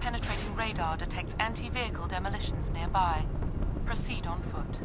Penetrating radar detects anti-vehicle demolitions nearby. Proceed on foot.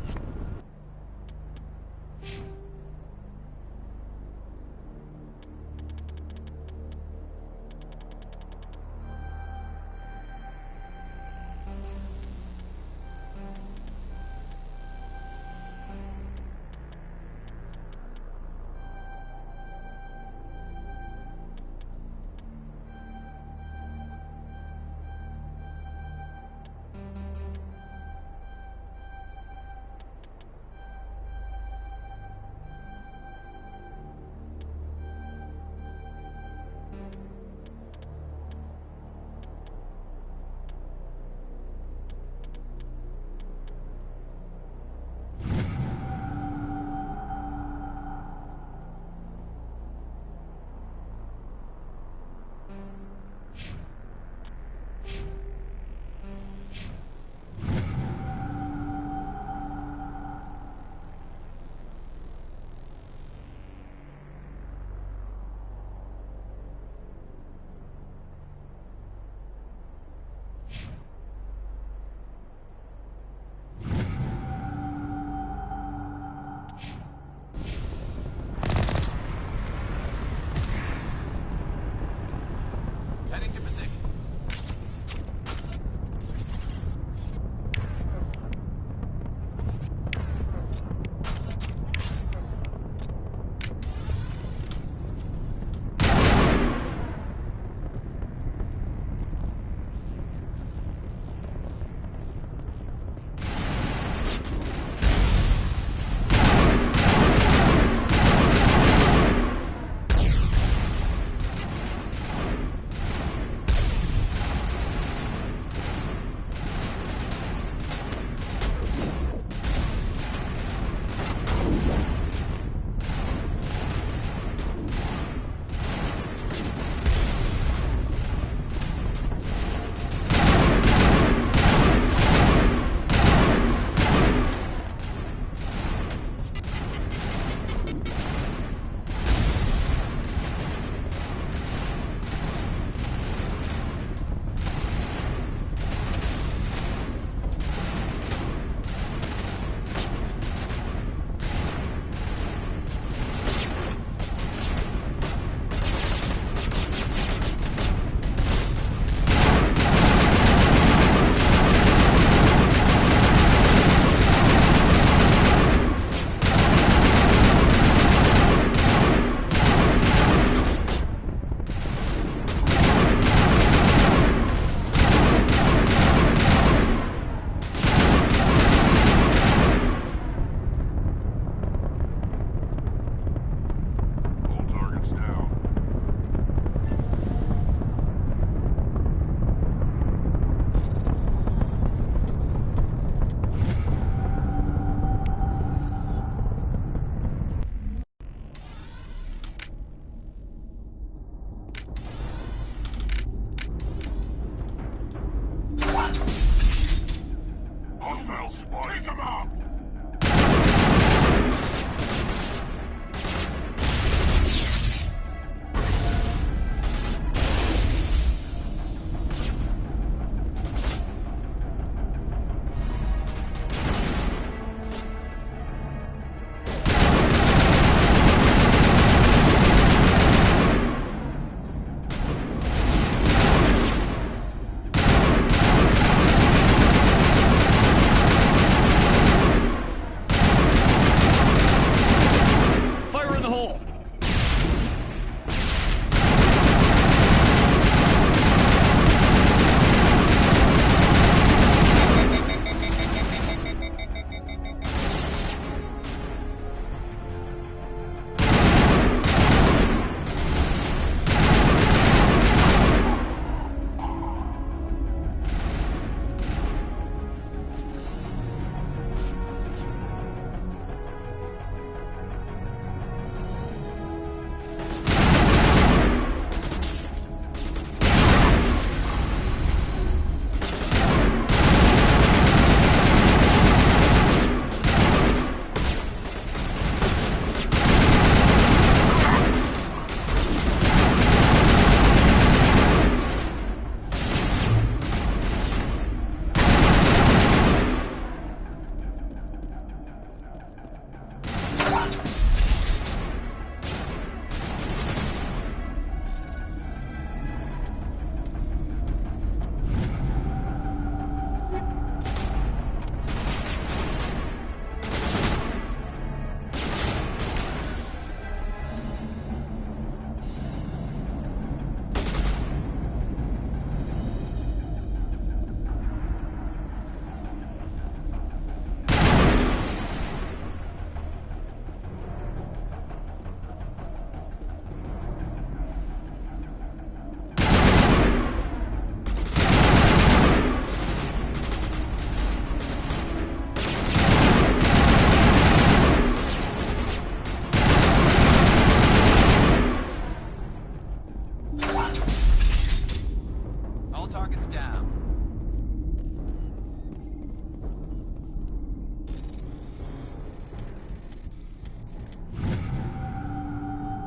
All targets down.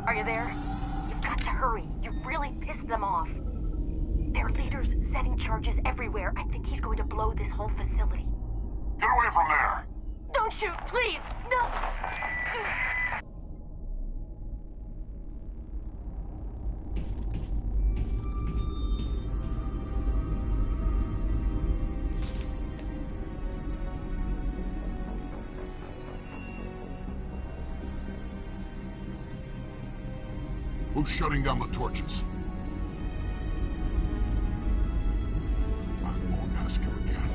Are you there? You've got to hurry. You've really pissed them off. Their leader's setting charges everywhere. I think he's going to blow this whole facility. Get away from there! Don't shoot, please! No! Who's shutting down the torches? I won't ask you again.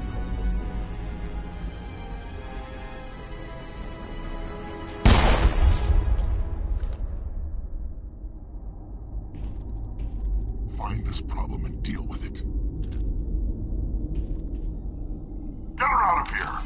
Find this problem and deal with it. Get her out of here!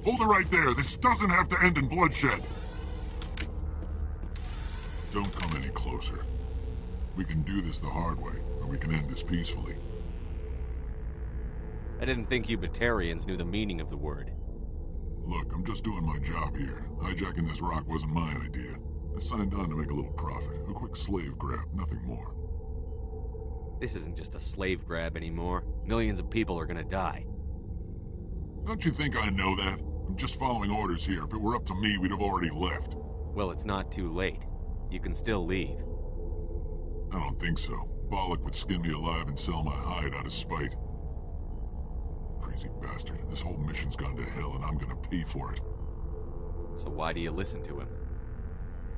Hold it right there. This doesn't have to end in bloodshed. Don't come any closer. We can do this the hard way, or we can end this peacefully. I didn't think you Batarians knew the meaning of the word. Look, I'm just doing my job here. Hijacking this rock wasn't my idea. I signed on to make a little profit. A quick slave grab, nothing more. This isn't just a slave grab anymore. Millions of people are gonna die. Don't you think I know that? I'm just following orders here. If it were up to me, we'd have already left. Well, it's not too late. You can still leave. I don't think so. Bollock would skin me alive and sell my hide out of spite. Crazy bastard. This whole mission's gone to hell and I'm gonna pay for it. So why do you listen to him?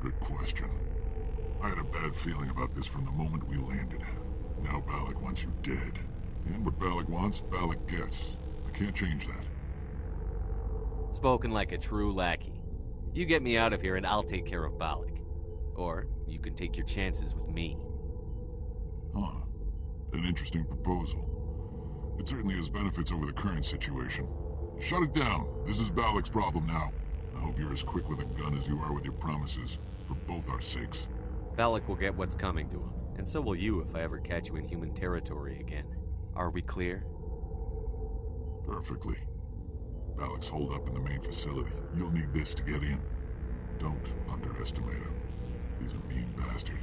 Good question. I had a bad feeling about this from the moment we landed. Now Balak wants you dead. And what Balak wants, Balak gets. I can't change that. Spoken like a true lackey. You get me out of here and I'll take care of Balak. Or you can take your chances with me. Huh. An interesting proposal. It certainly has benefits over the current situation. Shut it down. This is Balak's problem now. I hope you're as quick with a gun as you are with your promises, for both our sakes. Balak will get what's coming to him, and so will you if I ever catch you in human territory again. Are we clear? Perfectly. Balak's holed up in the main facility. You'll need this to get in. Don't underestimate him. He's a mean bastard.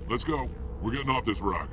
Let's go. We're getting off this rock.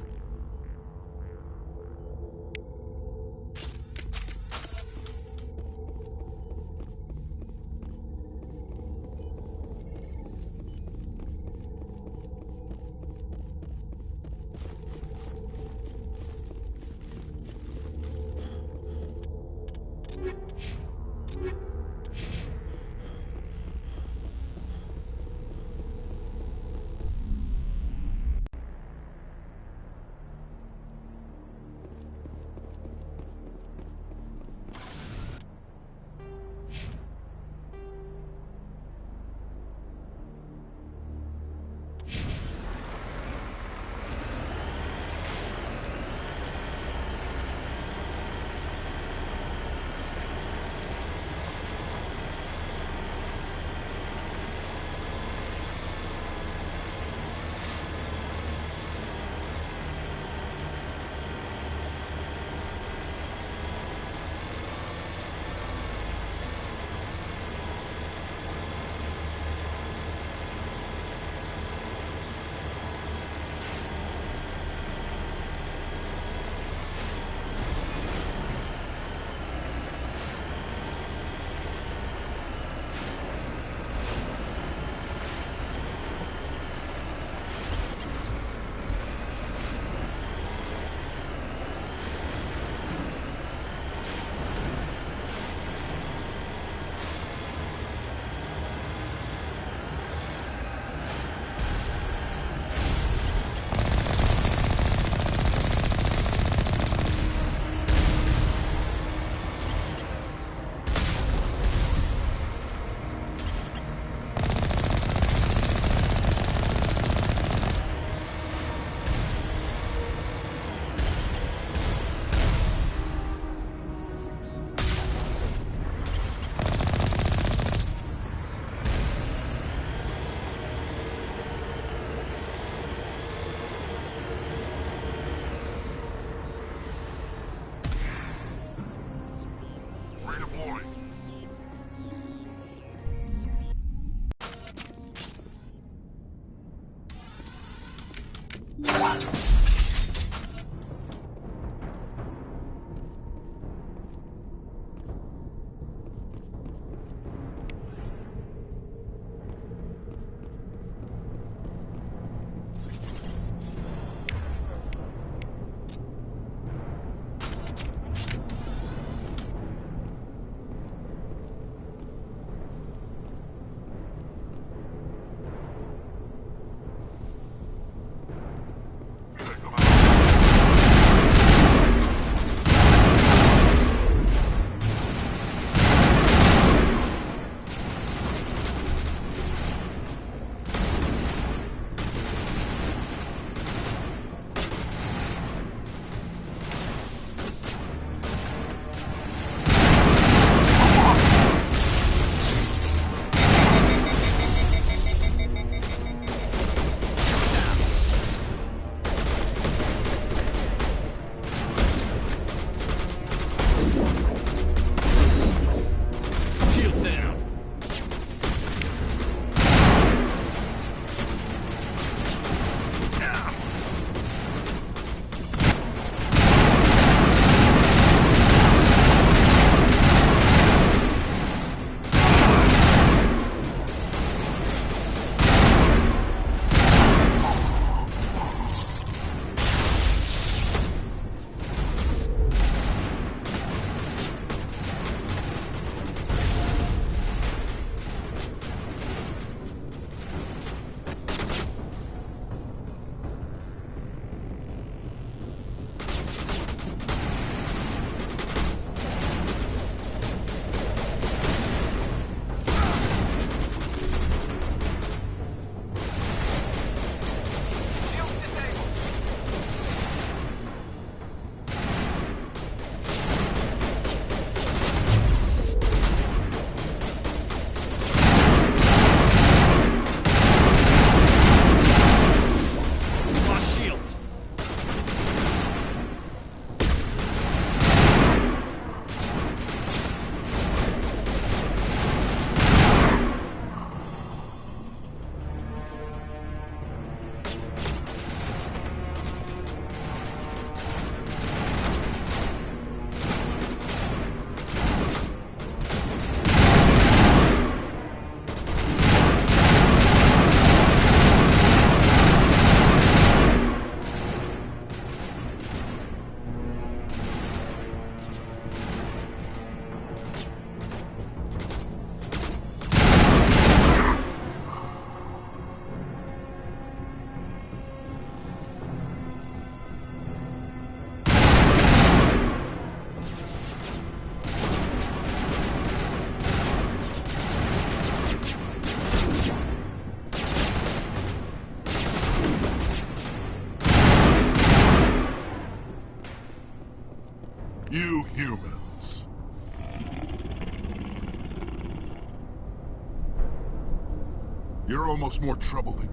You're almost more trouble than...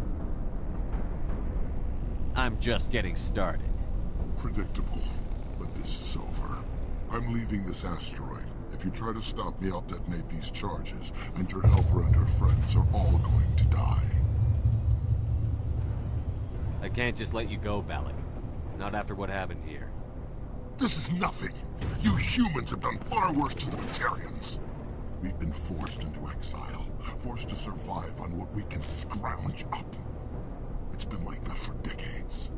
I'm just getting started. Predictable. But this is over. I'm leaving this asteroid. If you try to stop me, I'll detonate these charges, and your helper and her friends are all going to die. I can't just let you go, Balak. Not after what happened here. This is nothing. You humans have done far worse to the Batarians. We've been forced into exile, forced to survive on what we can scrounge up. It's been like that for decades.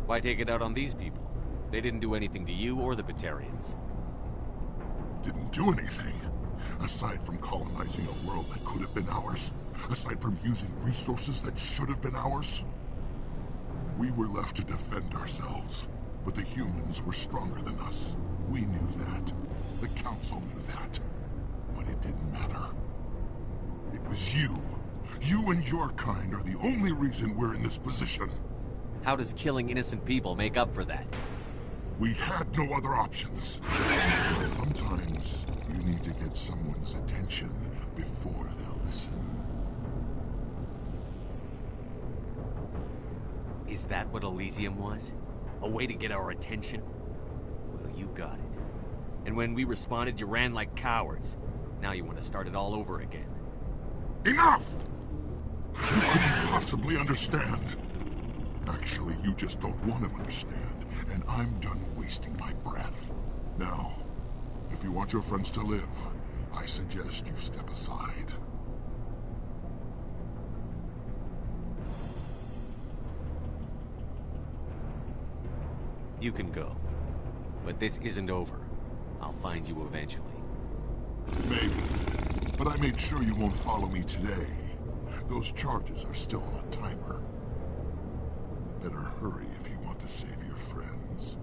Why take it out on these people? They didn't do anything to you or the Batarians. Didn't do anything. Aside from colonizing a world that could have been ours. Aside from using resources that should have been ours. We were left to defend ourselves. But the humans were stronger than us. We knew that. The Council knew that. But it didn't matter. It was you. You and your kind are the only reason we're in this position. How does killing innocent people make up for that? We had no other options. Sometimes you need to get someone's attention before they'll listen. Is that what Elysium was? A way to get our attention? Well, you got it. And when we responded, you ran like cowards. Now you want to start it all over again. Enough! You couldn't possibly understand. Actually, you just don't want to understand, and I'm done wasting my breath. Now, if you want your friends to live, I suggest you step aside. You can go. But this isn't over. I'll find you eventually. Maybe. But I made sure you won't follow me today. Those charges are still on a timer. Better hurry if you want to save your friends.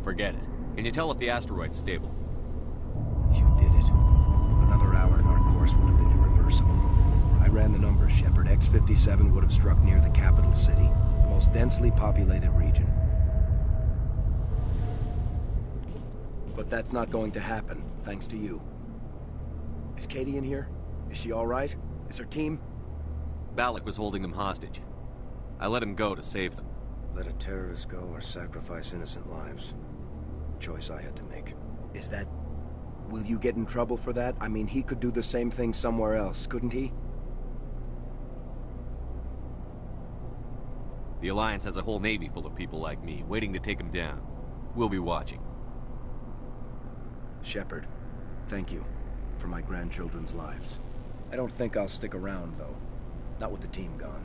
Forget it. Can you tell if the asteroid's stable? You did it. Another hour and our course would have been irreversible. I ran the numbers, Shepard. X-57 would have struck near the capital city, the most densely populated region. But that's not going to happen, thanks to you. Is Katie in here? Is she all right? Is her team? Balak was holding them hostage. I let him go to save them. Let a terrorist go or sacrifice innocent lives. Choice I had to make. Is that... Will you get in trouble for that? I mean, he could do the same thing somewhere else, couldn't he? The Alliance has a whole navy full of people like me, waiting to take him down. We'll be watching. Shepard, thank you for my grandchildren's lives. I don't think I'll stick around, though. Not with the team gone.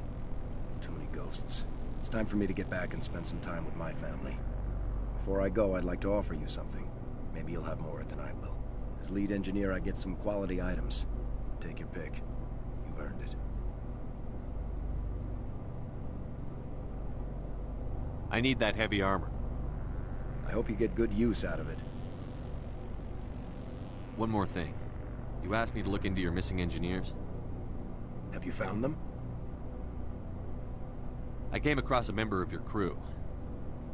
Too many ghosts. It's time for me to get back and spend some time with my family. Before I go, I'd like to offer you something. Maybe you'll have more than I will. As lead engineer, I get some quality items. Take your pick. You've earned it. I need that heavy armor. I hope you get good use out of it. One more thing. You asked me to look into your missing engineers. Have you found them? I came across a member of your crew.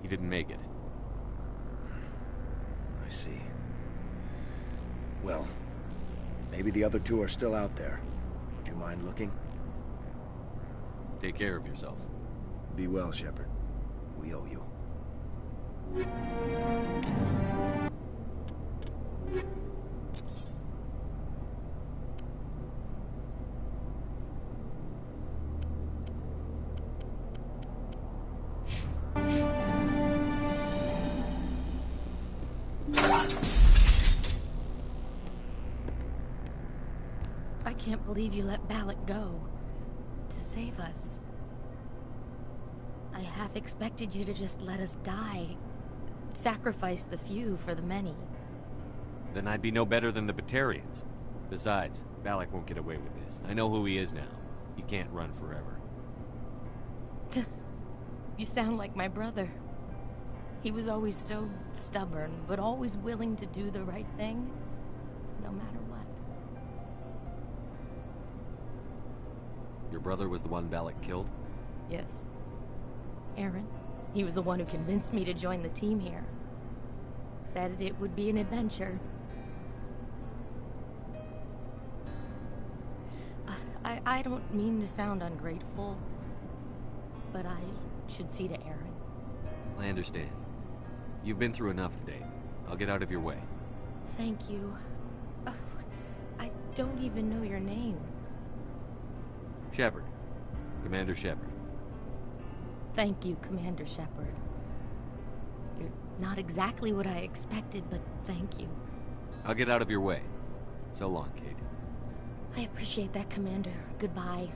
He didn't make it. I see. Well, maybe the other two are still out there. Would you mind looking? Take care of yourself. Be well, Shepard. We owe you. I can't believe you let Balak go. To save us. I half expected you to just let us die. Sacrifice the few for the many. Then I'd be no better than the Batarians. Besides, Balak won't get away with this. I know who he is now. He can't run forever. You sound like my brother. He was always so stubborn, but always willing to do the right thing, no matter what. Your brother was the one Balak killed? Yes. Aaron. He was the one who convinced me to join the team here. Said it would be an adventure. I don't mean to sound ungrateful, but I should see to Aaron. I understand. You've been through enough today. I'll get out of your way. Thank you. Oh, I don't even know your name. Shepard. Commander Shepard. Thank you, Commander Shepard. You're not exactly what I expected, but thank you. I'll get out of your way. So long, Kate. I appreciate that, Commander. Goodbye.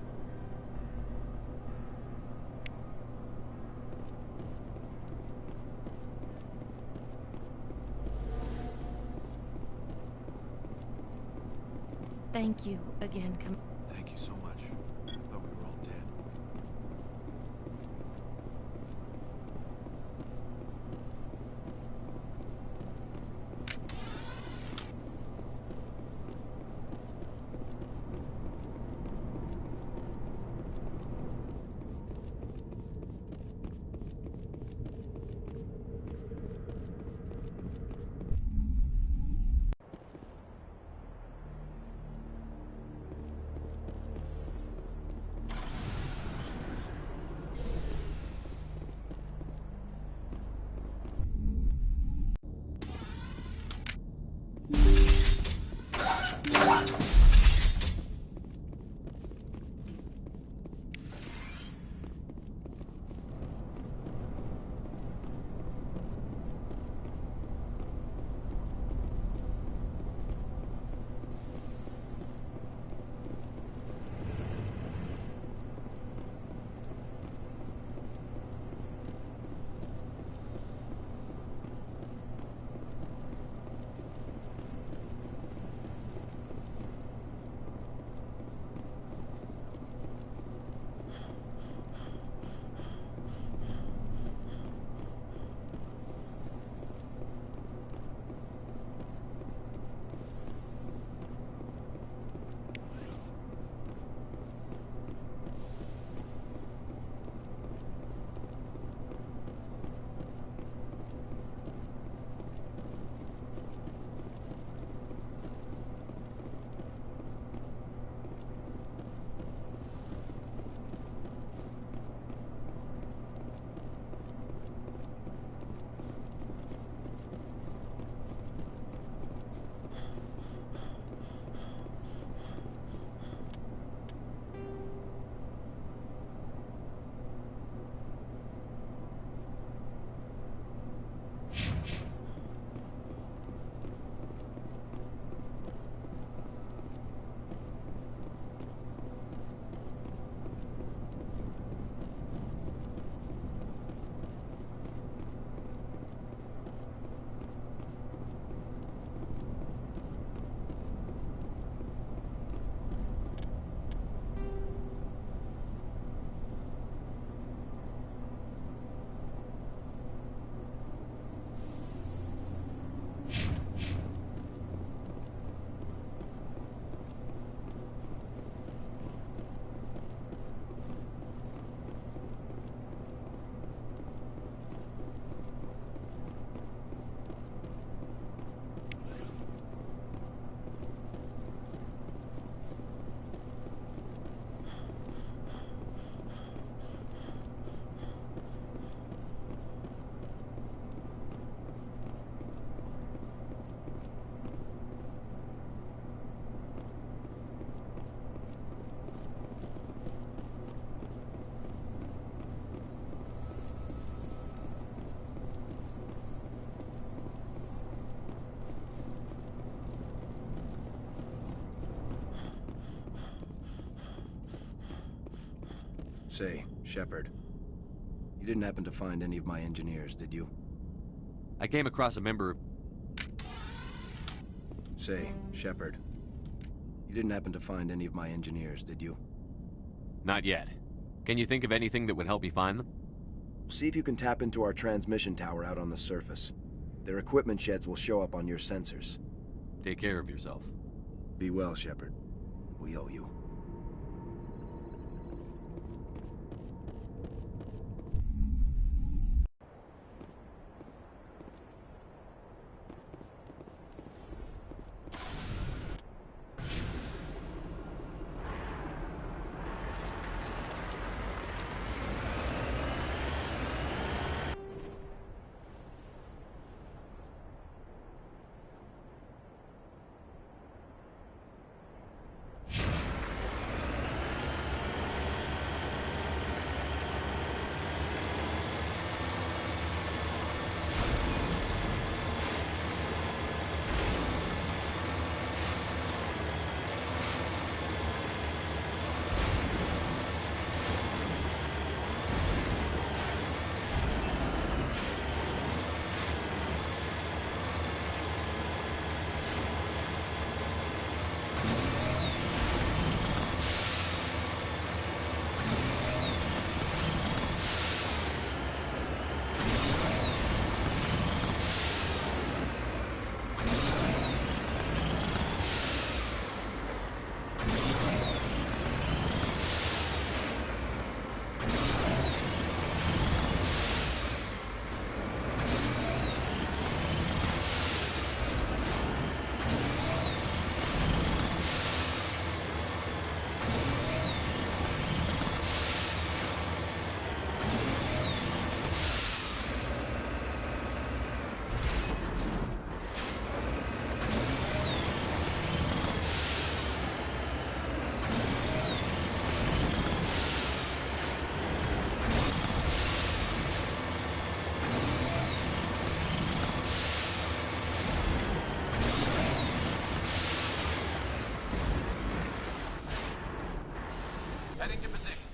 Thank you again, Thank you so much. I thought we were all dead. Say, Shepard, you didn't happen to find any of my engineers, did you? I came across a member of... Say, Shepard, you didn't happen to find any of my engineers, did you? Not yet. Can you think of anything that would help me find them? See if you can tap into our transmission tower out on the surface. Their equipment sheds will show up on your sensors. Take care of yourself. Be well, Shepard. We owe you. Heading to position.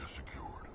Secured.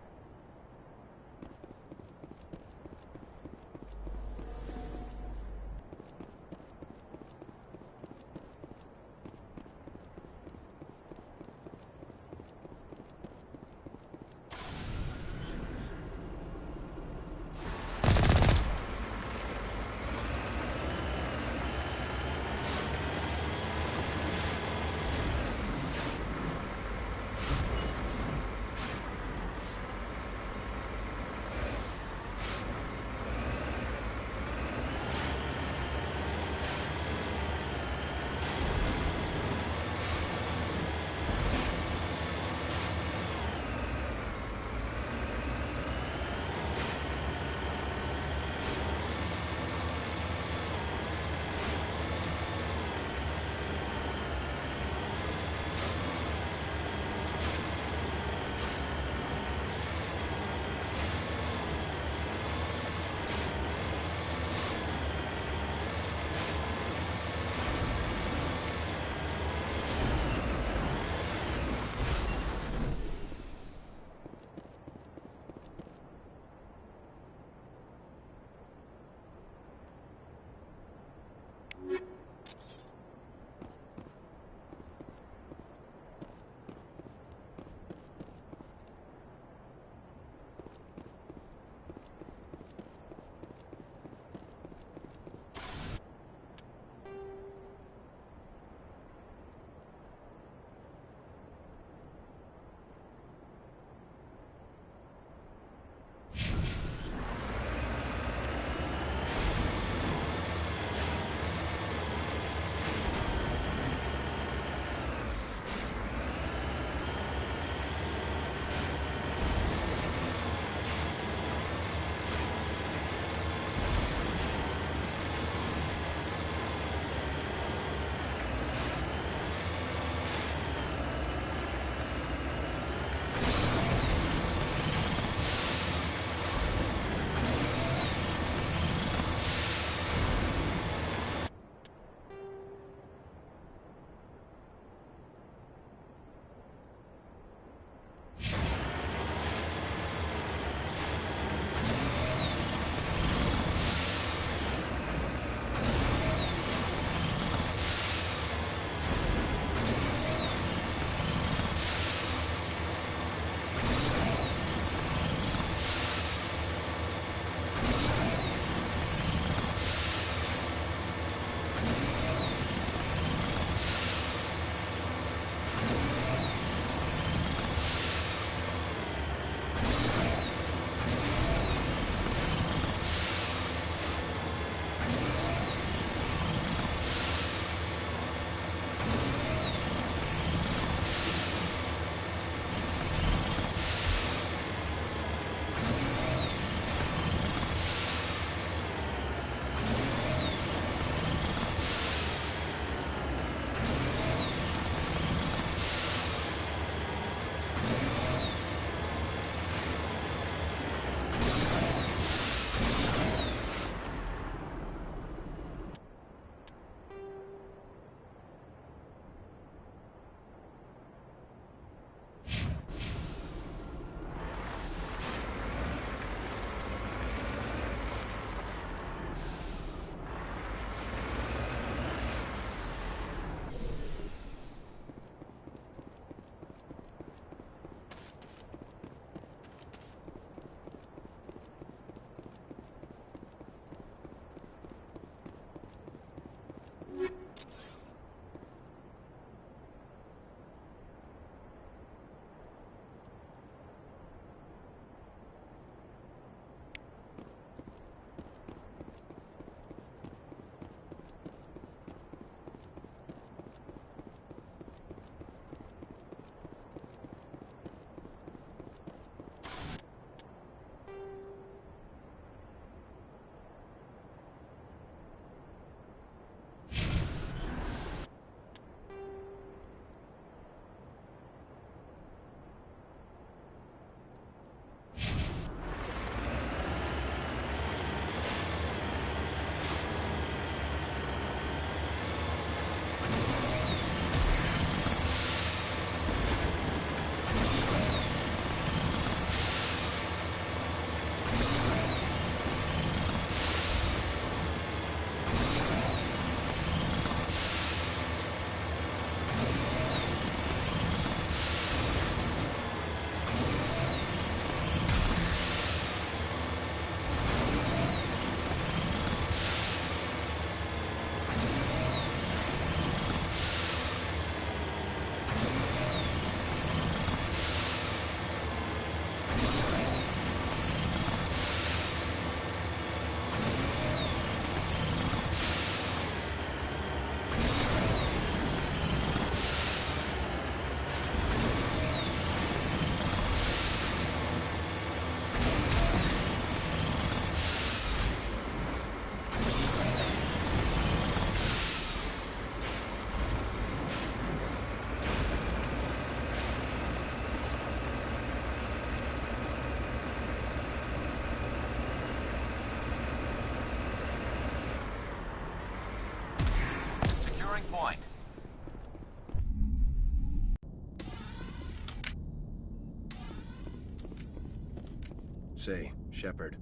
say, Shepard.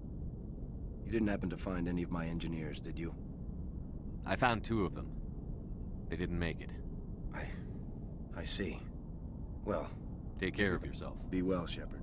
You didn't happen to find any of my engineers, did you? I found 2 of them. They didn't make it. I see. Well... Take care of yourself. Be well, Shepard.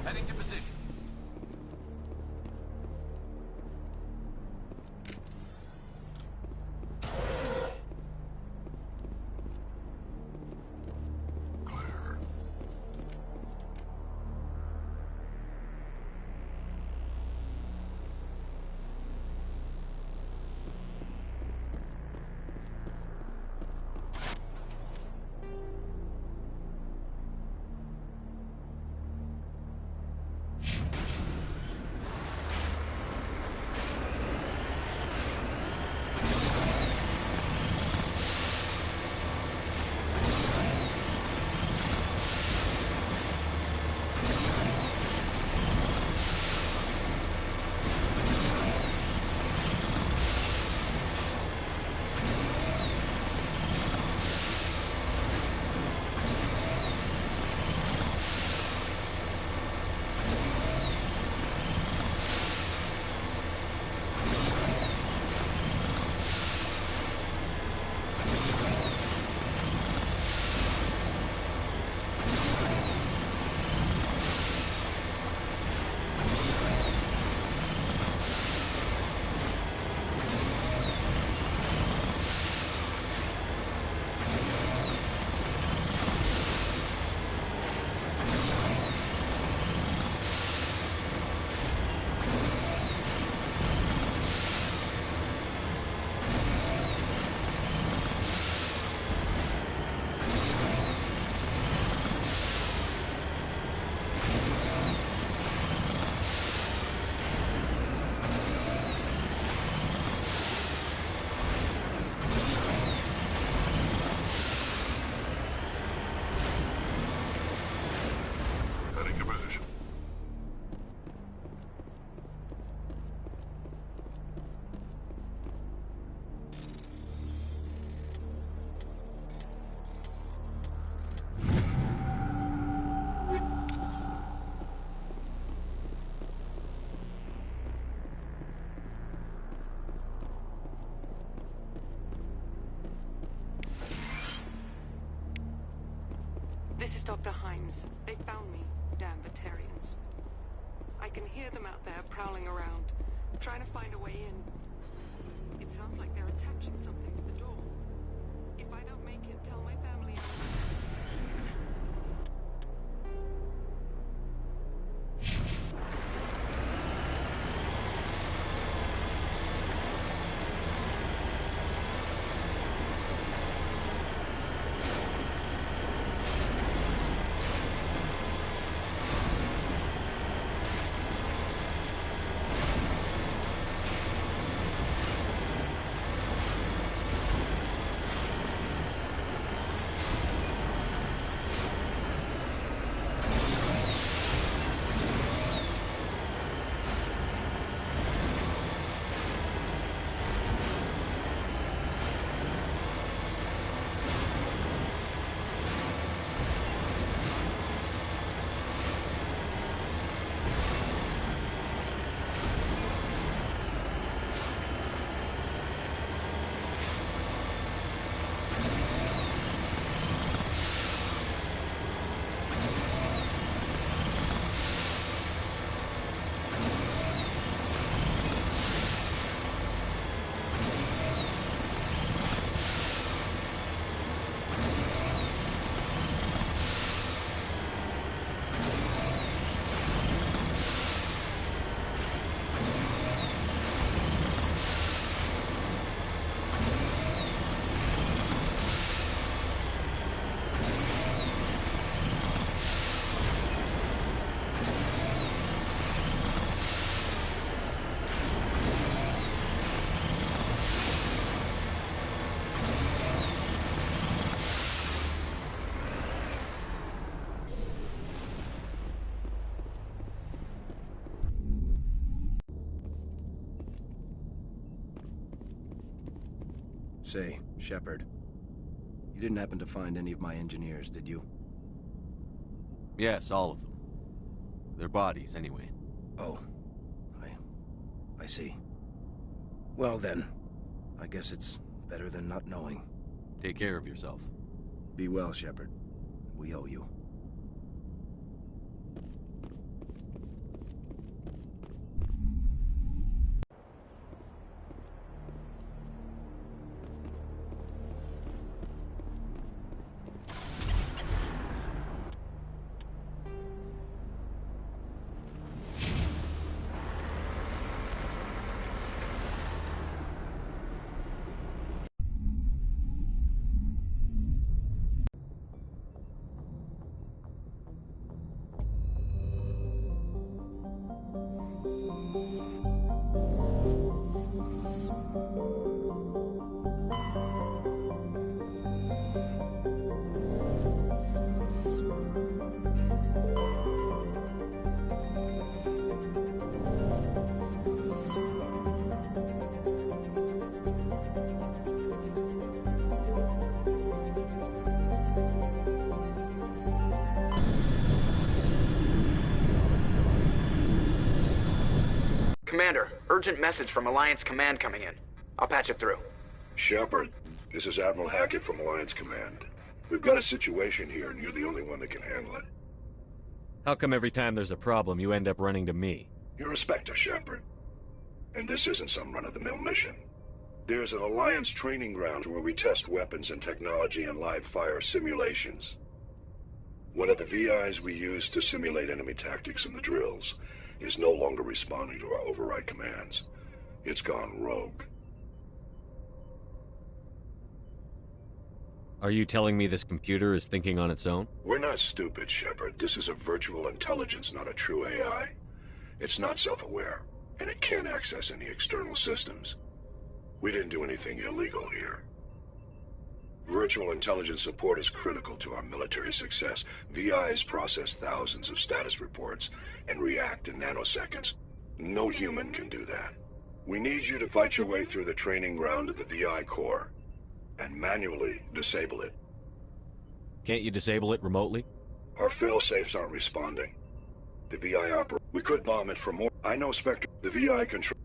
Heading to position. Claire. Heading to position. This is Dr. Himes. They found me, damn Batarians. I can hear them out there prowling around, trying to find a way in. It sounds like they're attaching something to the door. If I don't make it, tell my family I'm... Say, Shepard, you didn't happen to find any of my engineers, did you? Yes, all of them. Their bodies, anyway. Oh. I see. Well then, I guess it's better than not knowing. Take care of yourself. Be well, Shepard. We owe you. Commander, urgent message from Alliance Command coming in. I'll patch it through. Shepard, this is Admiral Hackett from Alliance Command. We've got a situation here, and you're the only one that can handle it. How come every time there's a problem, you end up running to me? You're a Spectre, Shepard. And this isn't some run-of-the-mill mission. There's an Alliance training ground where we test weapons and technology in live-fire simulations. One of the VIs we use to simulate enemy tactics in the drills is no longer responding to our override commands. It's gone rogue. Are you telling me this computer is thinking on its own? We're not stupid, Shepard. This is a virtual intelligence, not a true AI. It's not self-aware, and it can't access any external systems. We didn't do anything illegal here. Virtual intelligence support is critical to our military success. VIs process thousands of status reports and react in nanoseconds. No human can do that. We need you to fight your way through the training ground of the VI core and manually disable it. Can't you disable it remotely? Our fail-safes aren't responding. The VI we could bomb it from more. I know, Spectre. The VI control.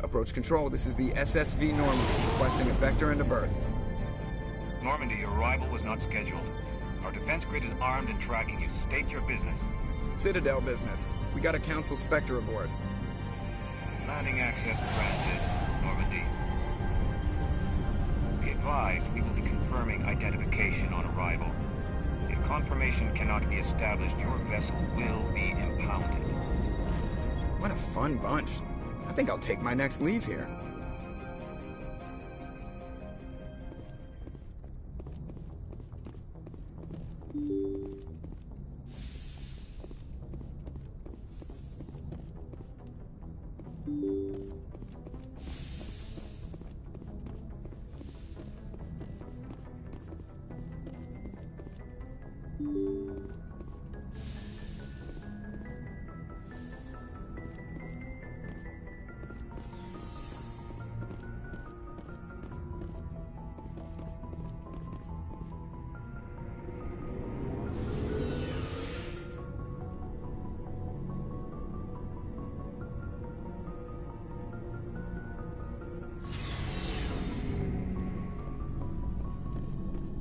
Approach control, this is the SSV Normandy, requesting a vector and a berth. Normandy, your arrival was not scheduled. Our defense grid is armed and tracking you. State your business. Citadel business. We got a Council Spectre aboard. Landing access granted, Normandy. Be advised, we will be confirming identification on arrival. If confirmation cannot be established, your vessel will be impounded. What a fun bunch. I think I'll take my next leave here.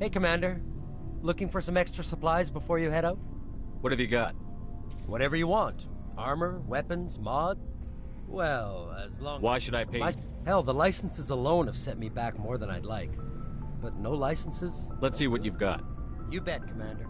Hey, Commander. Looking for some extra supplies before you head out? What have you got? Whatever you want. Armor, weapons, mod? Well, as long Why should I pay you? Hell, the licenses alone have set me back more than I'd like. But no licenses? Let's see what you've got. You bet, Commander.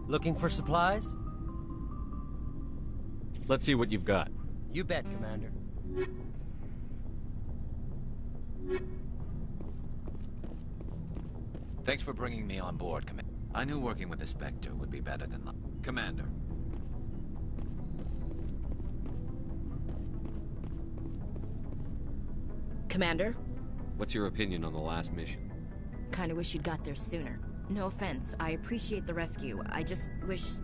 Looking for supplies? Let's see what you've got. You bet, Commander. Thanks for bringing me on board, Commander. I knew working with the Spectre would be better than... Commander. Commander? What's your opinion on the last mission? Kinda wish you'd got there sooner. No offense, I appreciate the rescue. I just wish...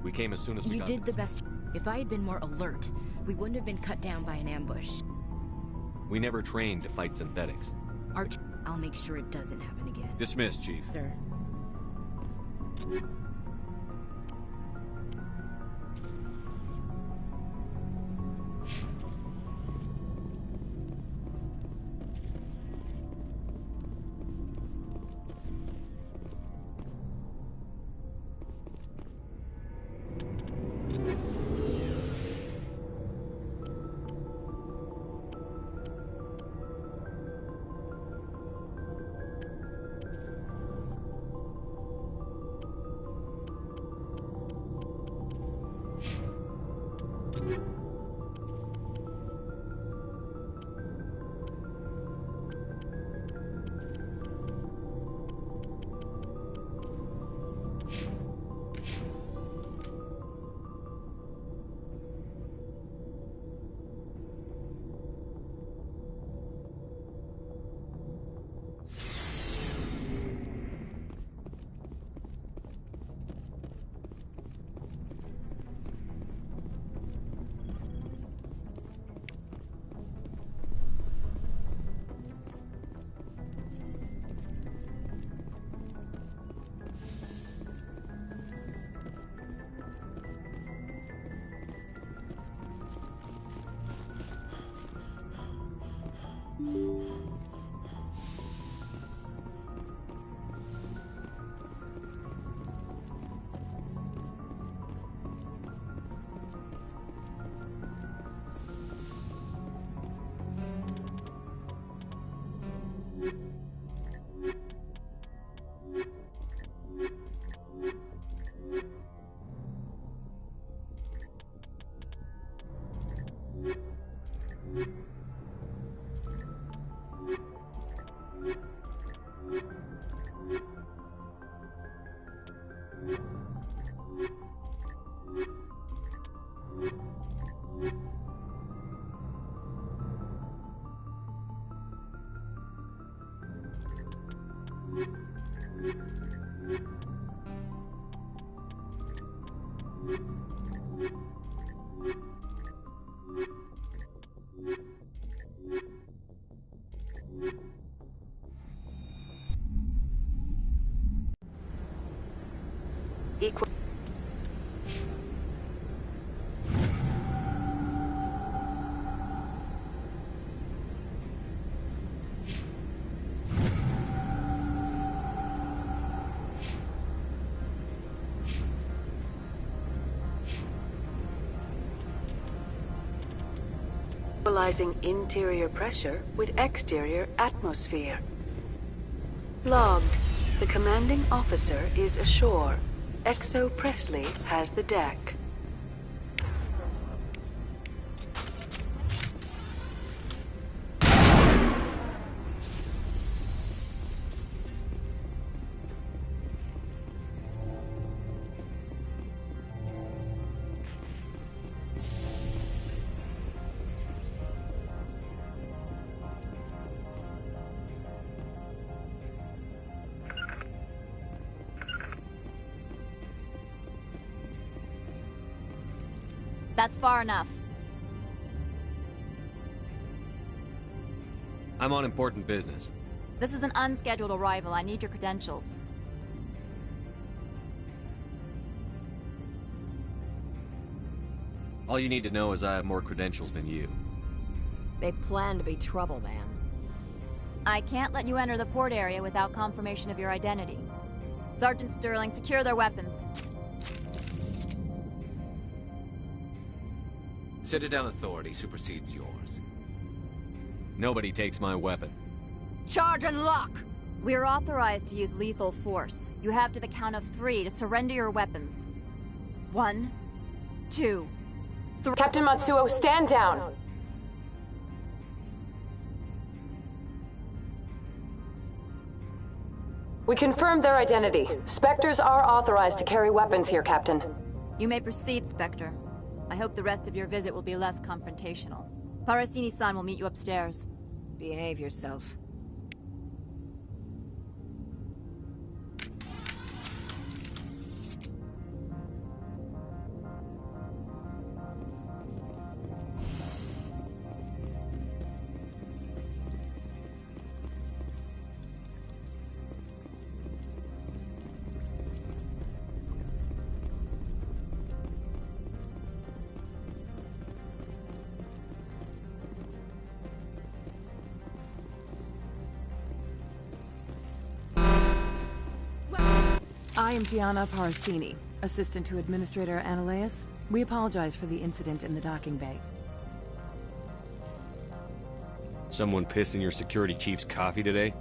We came as soon as we got You did the best. If I had been more alert, we wouldn't have been cut down by an ambush. We never trained to fight synthetics. I'll make sure it doesn't happen again. Dismissed, Chief. Sir. Equal. Equalizing interior pressure with exterior atmosphere. Logged. The commanding officer is ashore. Exo Presley has the deck. That's far enough. I'm on important business. This is an unscheduled arrival. I need your credentials. All you need to know is I have more credentials than you. They plan to be trouble, man. I can't let you enter the port area without confirmation of your identity. Sergeant Sterling, secure their weapons. Citadel authority supersedes yours. Nobody takes my weapon. Charge and lock! We are authorized to use lethal force. You have to the count of 3 to surrender your weapons. 1, 2, 3. Captain Matsuo, stand down! We confirmed their identity. Spectres are authorized to carry weapons here, Captain. You may proceed, Spectre. I hope the rest of your visit will be less confrontational. Parasini-san will meet you upstairs. Behave yourself. I am Gianna Parasini, assistant to Administrator Ananias. We apologize for the incident in the docking bay. Someone pissed in your security chief's coffee today?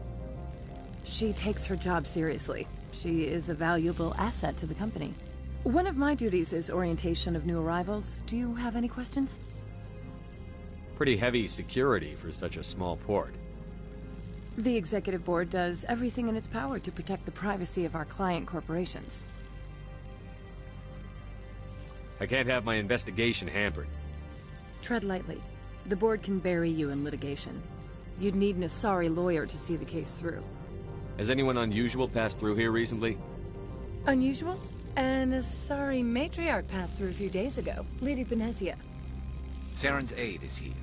She takes her job seriously. She is a valuable asset to the company. One of my duties is orientation of new arrivals. Do you have any questions? Pretty heavy security for such a small port. The Executive Board does everything in its power to protect the privacy of our client corporations. I can't have my investigation hampered. Tread lightly. The Board can bury you in litigation. You'd need an Asari lawyer to see the case through. Has anyone unusual passed through here recently? Unusual? An Asari matriarch passed through a few days ago. Lady Benezia. Saren's aide is here.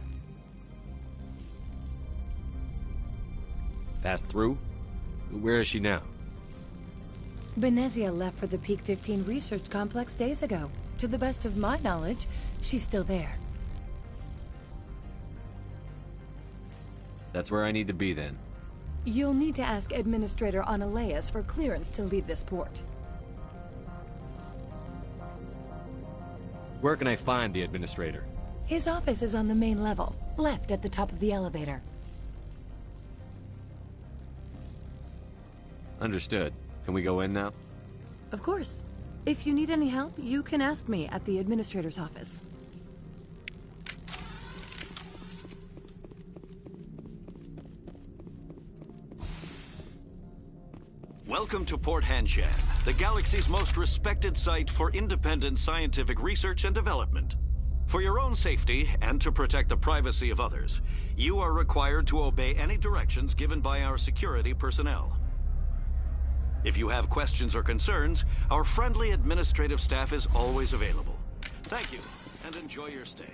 Passed through? Where is she now? Benezia left for the Peak 15 research complex days ago. To the best of my knowledge, she's still there. That's where I need to be then. You'll need to ask Administrator Ananias for clearance to leave this port. Where can I find the Administrator? His office is on the main level, left at the top of the elevator. Understood. Can we go in now? Of course. If you need any help, you can ask me at the Administrator's office. Welcome to Port Hanshan, the galaxy's most respected site for independent scientific research and development. For your own safety, and to protect the privacy of others, you are required to obey any directions given by our security personnel. If you have questions or concerns, our friendly administrative staff is always available. Thank you, and enjoy your stay.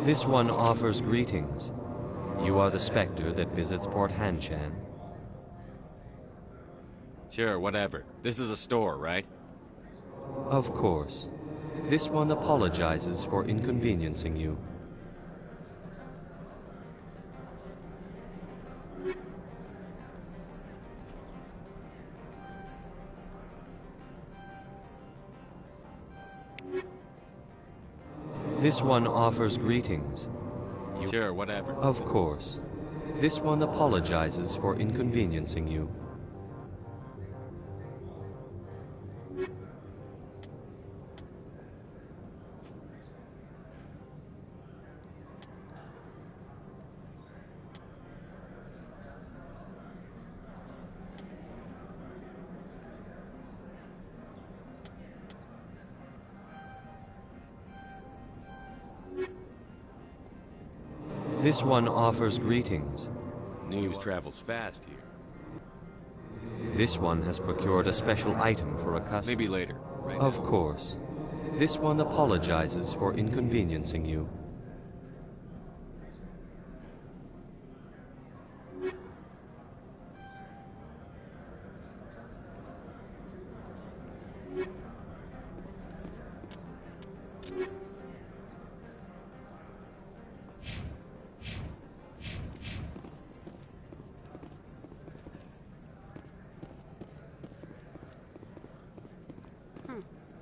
This one offers greetings. You are the Spectre that visits Port Hanshan. Sure, whatever. This is a store, right? Of course. This one apologizes for inconveniencing you. This one offers greetings. Sure, whatever. Of course. This one apologizes for inconveniencing you. This one offers greetings. News travels fast here. This one has procured a special item for a customer. Maybe later. Right of now. course. This one apologizes for inconveniencing you.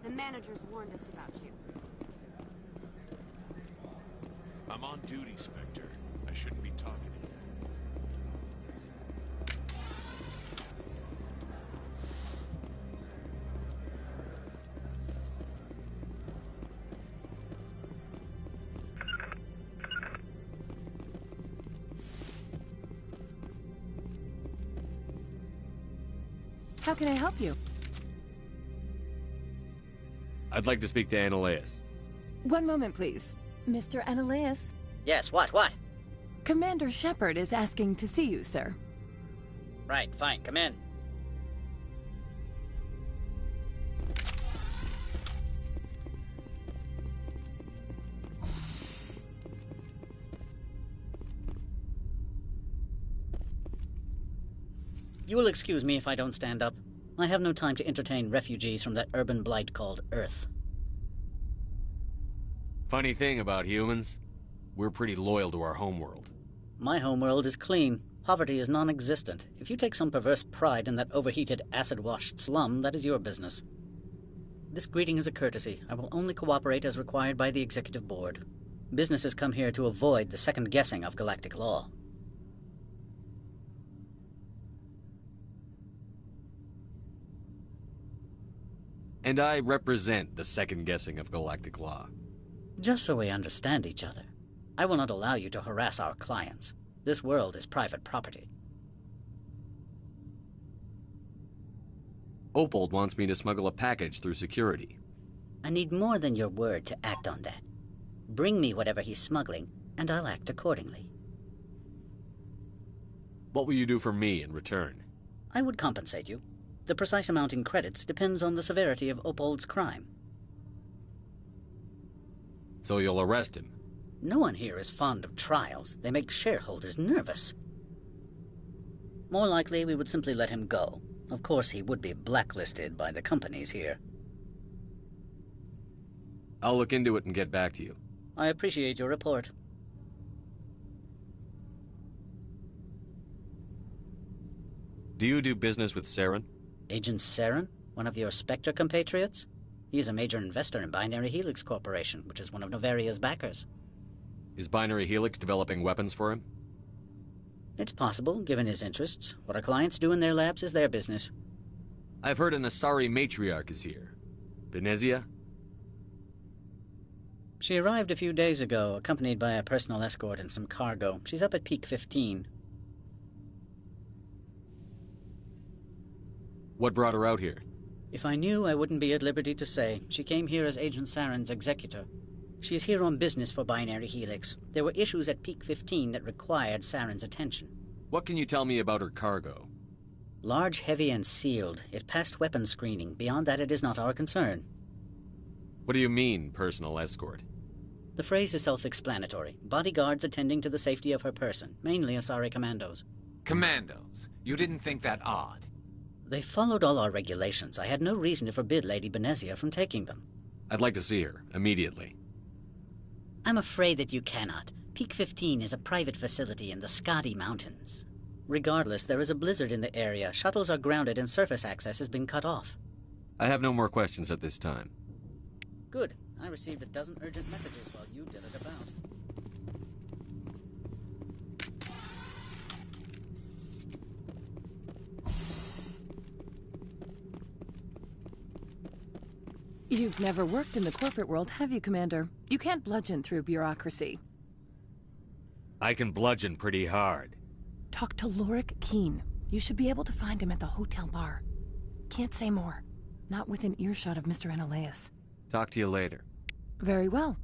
The managers warned us about you. I'm on duty, Spectre. I shouldn't be talking to you. How can I help you? I'd like to speak to Annaleas. One moment, please. Mr. Annaleas? Yes, what? Commander Shepard is asking to see you, sir. Right, fine, come in. You will excuse me if I don't stand up. I have no time to entertain refugees from that urban blight called Earth. Funny thing about humans, we're pretty loyal to our homeworld. My homeworld is clean. Poverty is non-existent. If you take some perverse pride in that overheated, acid-washed slum, that is your business. This greeting is a courtesy. I will only cooperate as required by the Executive Board. Businesses come here to avoid the second guessing of galactic law. And I represent the second guessing of galactic law. Just so we understand each other, I will not allow you to harass our clients. This world is private property. Opold wants me to smuggle a package through security. I need more than your word to act on that. Bring me whatever he's smuggling, and I'll act accordingly. What will you do for me in return? I would compensate you. The precise amount in credits depends on the severity of Opold's crime. So you'll arrest him? No one here is fond of trials. They make shareholders nervous. More likely, we would simply let him go. Of course, he would be blacklisted by the companies here. I'll look into it and get back to you. I appreciate your report. Do you do business with Saren? Agent Saren? One of your Spectre compatriots? He is a major investor in Binary Helix Corporation, which is one of Novaria's backers. Is Binary Helix developing weapons for him? It's possible, given his interests. What our clients do in their labs is their business. I've heard an Asari matriarch is here. Venezia? She arrived a few days ago, accompanied by a personal escort and some cargo. She's up at Peak 15. What brought her out here? If I knew, I wouldn't be at liberty to say. She came here as Agent Saren's executor. She's here on business for Binary Helix. There were issues at Peak 15 that required Saren's attention. What can you tell me about her cargo? Large, heavy, and sealed. It passed weapons screening. Beyond that, it is not our concern. What do you mean, personal escort? The phrase is self-explanatory. Bodyguards attending to the safety of her person, mainly Asari commandos. Commandos? You didn't think that odd? They followed all our regulations. I had no reason to forbid Lady Benezia from taking them. I'd like to see her, immediately. I'm afraid that you cannot. Peak 15 is a private facility in the Skadi Mountains. Regardless, there is a blizzard in the area. Shuttles are grounded and surface access has been cut off. I have no more questions at this time. Good. I received a dozen urgent messages while you did it about. You've never worked in the corporate world, have you, Commander? You can't bludgeon through bureaucracy. I can bludgeon pretty hard. Talk to Lorik Keen. You should be able to find him at the hotel bar. Can't say more. Not within earshot of Mr. Annaleas. Talk to you later. Very well.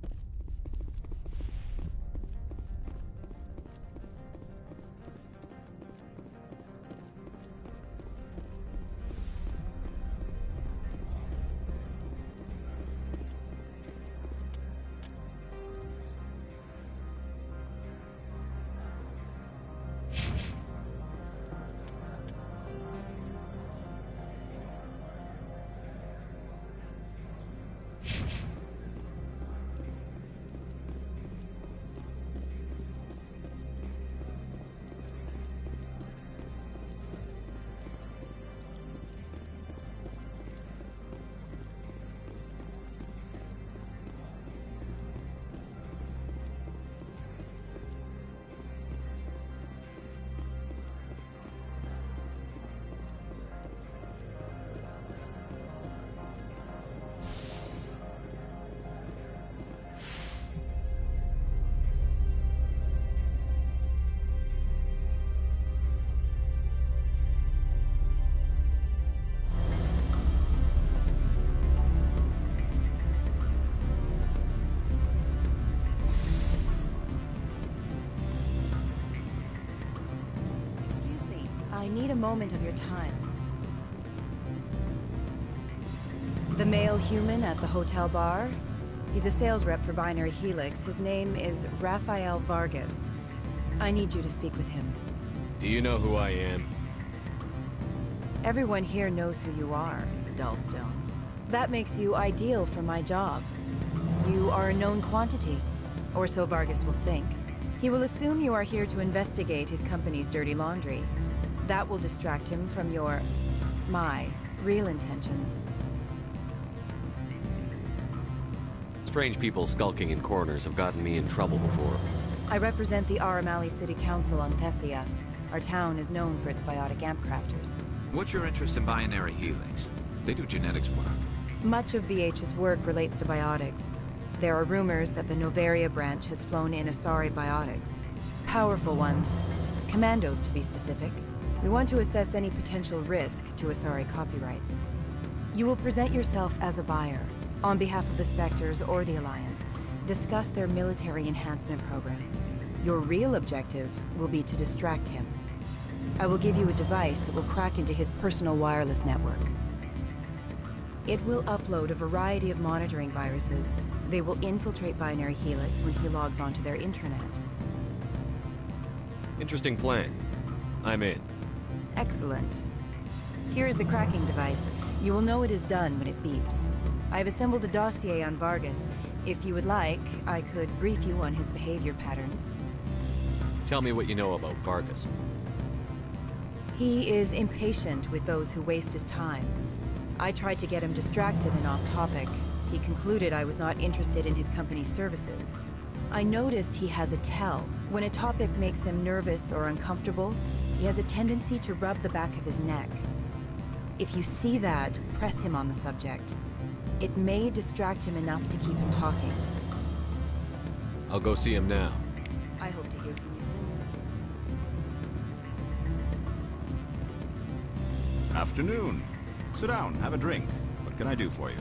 I need a moment of your time. The male human at the hotel bar? He's a sales rep for Binary Helix. His name is Rafael Vargas. I need you to speak with him. Do you know who I am? Everyone here knows who you are, Dullstone. That makes you ideal for my job. You are a known quantity, or so Vargas will think. He will assume you are here to investigate his company's dirty laundry. That will distract him from my real intentions. Strange people skulking in corners have gotten me in trouble before. I represent the Aramali City Council on Thessia. Our town is known for its biotic amp crafters. What's your interest in Binary Helix? They do genetics work. Much of BH's work relates to biotics. There are rumors that the Novaria branch has flown in Asari biotics. Powerful ones. Commandos, to be specific. We want to assess any potential risk to Asari copyrights. You will present yourself as a buyer, on behalf of the Spectres or the Alliance. Discuss their military enhancement programs. Your real objective will be to distract him. I will give you a device that will crack into his personal wireless network. It will upload a variety of monitoring viruses. They will infiltrate Binary Helix when he logs onto their intranet. Interesting plan. I'm in. Excellent. Here is the cracking device. You will know it is done when it beeps. I've assembled a dossier on Vargas. If you would like, I could brief you on his behavior patterns. Tell me what you know about Vargas. He is impatient with those who waste his time. I tried to get him distracted and off topic. He concluded I was not interested in his company's services. I noticed he has a tell. When a topic makes him nervous or uncomfortable, he has a tendency to rub the back of his neck. If you see that, press him on the subject. It may distract him enough to keep him talking. I'll go see him now. I hope to hear from you soon. Afternoon. Sit down, have a drink. What can I do for you?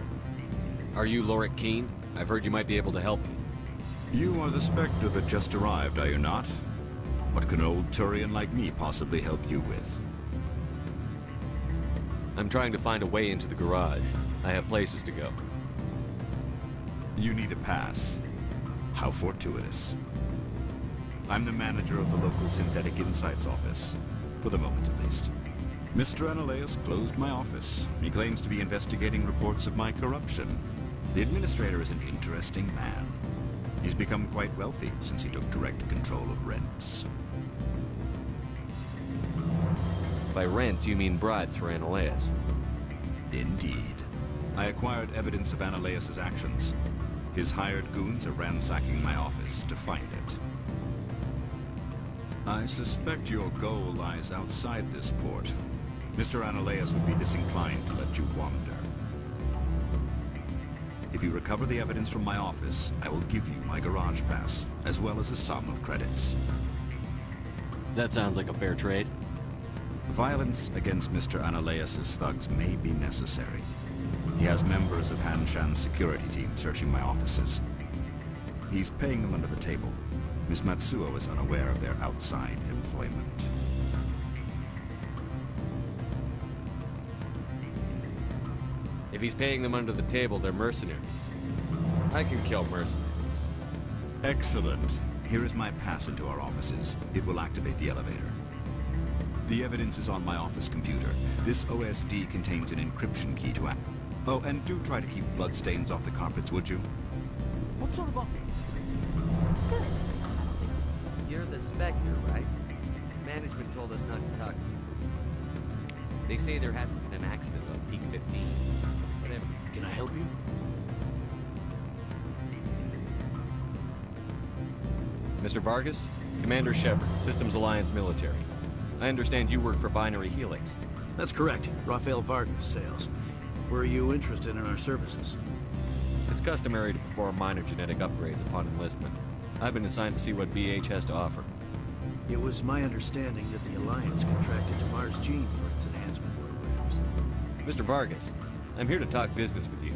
Are you Lorik Keene? I've heard you might be able to help me. You are the Spectre that just arrived, are you not? What can an old Turian like me possibly help you with? I'm trying to find a way into the garage. I have places to go. You need a pass. How fortuitous. I'm the manager of the local Synthetic Insights office. For the moment, at least. Mr. Analeas closed my office. He claims to be investigating reports of my corruption. The administrator is an interesting man. He's become quite wealthy since he took direct control of rents. By rents, you mean bribes for Analeas? Indeed. I acquired evidence of Analeas' actions. His hired goons are ransacking my office to find it. I suspect your goal lies outside this port. Mr. Analeas would be disinclined to let you wander. If you recover the evidence from my office, I will give you my garage pass, as well as a sum of credits. That sounds like a fair trade. Violence against Mr. Analeas' thugs may be necessary. He has members of Hanshan's security team searching my offices. He's paying them under the table. Miss Matsuo is unaware of their outside employment. If he's paying them under the table, they're mercenaries. I can kill mercenaries. Excellent. Here is my pass into our offices. It will activate the elevator. The evidence is on my office computer. This OSD contains an encryption key to access. Oh, and do try to keep bloodstains off the carpets, would you? What sort of office? Good. You're the Spectre, right? Management told us not to talk to you. They say there hasn't been an accident on Peak 15. Whatever. Can I help you? Mr. Vargas? Commander Shepard, Systems Alliance Military. I understand you work for Binary Helix. That's correct. Rafael Vargas, sales. Were you interested in our services? It's customary to perform minor genetic upgrades upon enlistment. I've been assigned to see what BH has to offer. It was my understanding that the Alliance contracted to Mars Gene for its enhancement programs. Mr. Vargas, I'm here to talk business with you.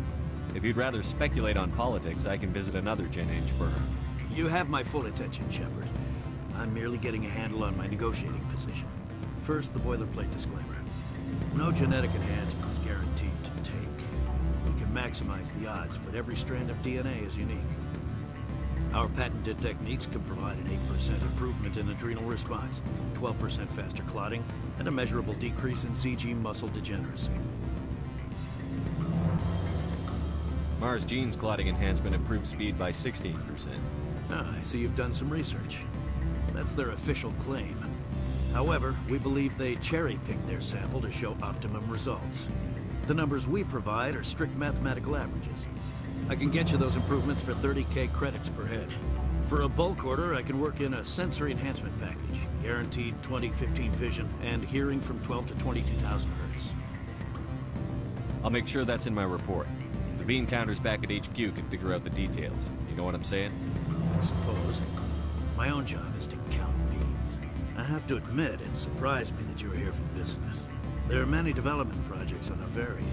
If you'd rather speculate on politics, I can visit another Gen Eng firm. You have my full attention, Shepard. I'm merely getting a handle on my negotiating position. First, the boilerplate disclaimer. No genetic enhancement is guaranteed to take. We can maximize the odds, but every strand of DNA is unique. Our patented techniques can provide an 8% improvement in adrenal response, 12% faster clotting, and a measurable decrease in CG muscle degeneracy. Mars Gene's clotting enhancement improved speed by 16%. Ah, I see you've done some research. That's their official claim. However, we believe they cherry-picked their sample to show optimum results. The numbers we provide are strict mathematical averages. I can get you those improvements for 30K credits per head. For a bulk order, I can work in a sensory enhancement package, guaranteed 20/15 vision, and hearing from 12 to 22,000 hertz. I'll make sure that's in my report. The bean counters back at HQ can figure out the details. You know what I'm saying? I suppose. My own job is to count beans. I have to admit, it surprised me that you were here for business. There are many development projects on Noveria,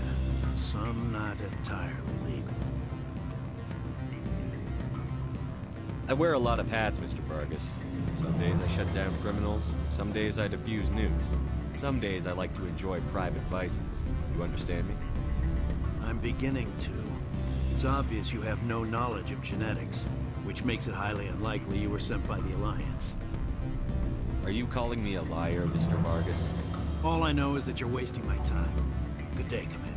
some not entirely legal. I wear a lot of hats, Mr. Vargas. Some days I shut down criminals, some days I defuse nukes. Some days I like to enjoy private vices. You understand me? I'm beginning to. It's obvious you have no knowledge of genetics, which makes it highly unlikely you were sent by the Alliance. Are you calling me a liar, Mr. Vargas? All I know is that you're wasting my time. Good day, Commander.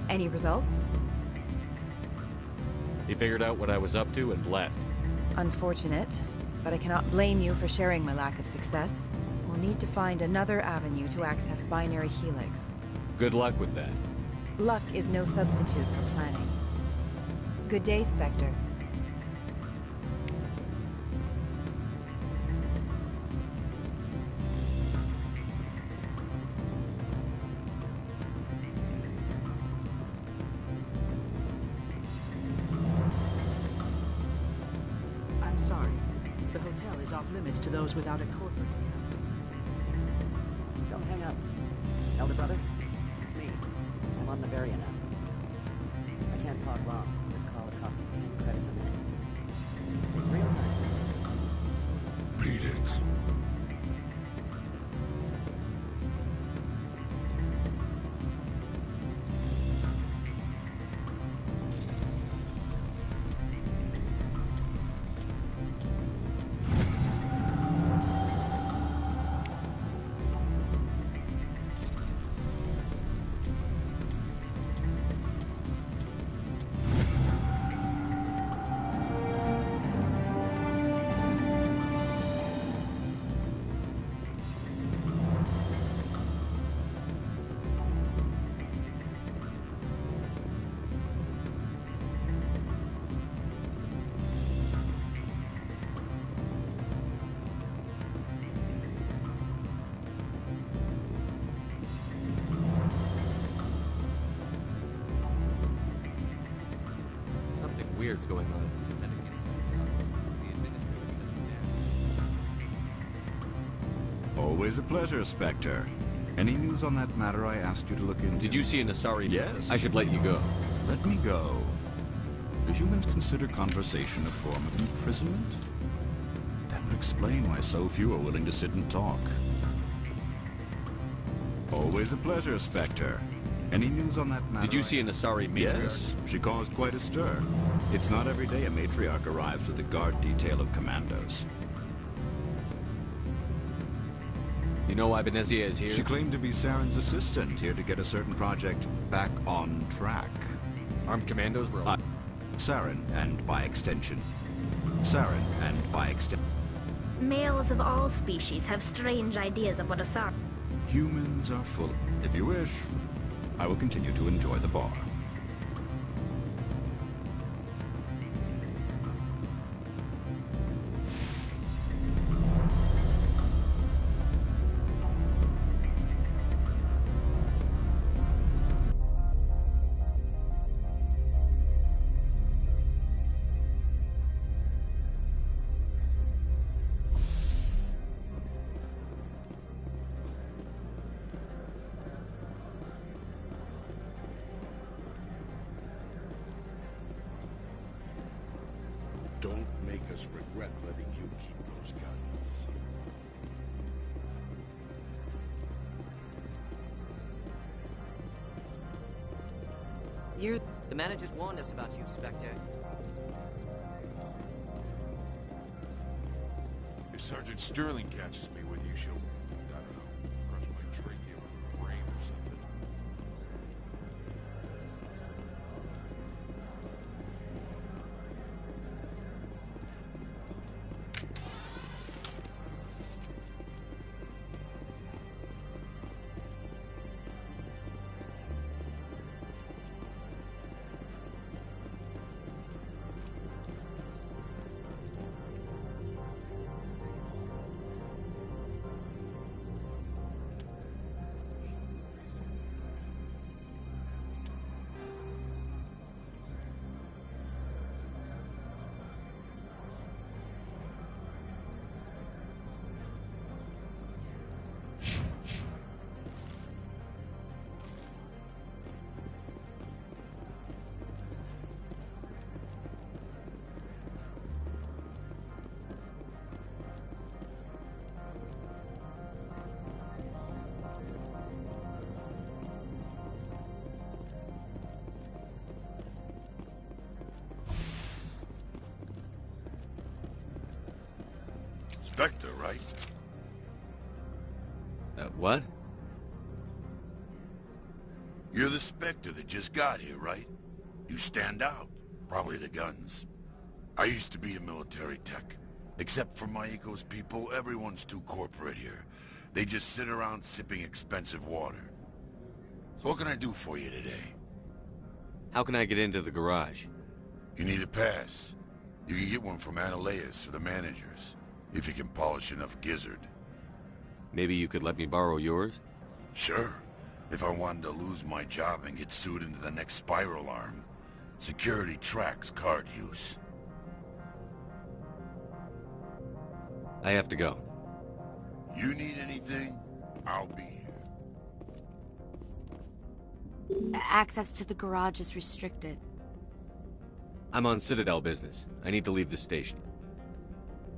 Any results? He figured out what I was up to and left. Unfortunate, but I cannot blame you for sharing my lack of success. We'll need to find another avenue to access Binary Helix. Good luck with that. Luck is no substitute for planning. Good day, Spectre. I'm sorry. The hotel is off limits to those without a corporate account. Don't hang up. Elder brother, it's me. I'm on Noveria now. I can't talk long. This call is costing 10 credits a minute. It's real time. Beat it. Weird's going on at the Synthetic Insights office. The administrator shut it down. Always a pleasure, Spectre. Any news on that matter I asked you to look into? Did you see an Asari? Yes. I should let you go. Let me go. Do humans consider conversation a form of imprisonment? That would explain why so few are willing to sit and talk. Always a pleasure, Spectre. Any news on that matter? Did you see an Asari matriarch? Yes, she caused quite a stir. It's not every day a matriarch arrives with a guard detail of commandos. You know why Benezia is here? She claimed to be Saren's assistant, here to get a certain project back on track. Armed commandos were... Saren, and by extension. Saren, and by extension... Males of all species have strange ideas of what a Saren... Humans are full. If you wish, I will continue to enjoy the bar. Don't make us regret letting you keep those guns. The managers warned us about you, Spectre. If Sergeant Sterling catches me with you, she'll, I don't know, crush my trachea with her brain or something. Spectre, right? What? You're the Spectre that just got here, right? You stand out. Probably the guns. I used to be a military tech. Except for Maiko's people, everyone's too corporate here. They just sit around sipping expensive water. So what can I do for you today? How can I get into the garage? You need a pass. You can get one from Analeas or the managers, if you can polish enough gizzard. Maybe you could let me borrow yours? Sure. If I wanted to lose my job and get sued into the next spiral arm. Security tracks card use. I have to go. You need anything? I'll be here. Access to the garage is restricted. I'm on Citadel business. I need to leave the station.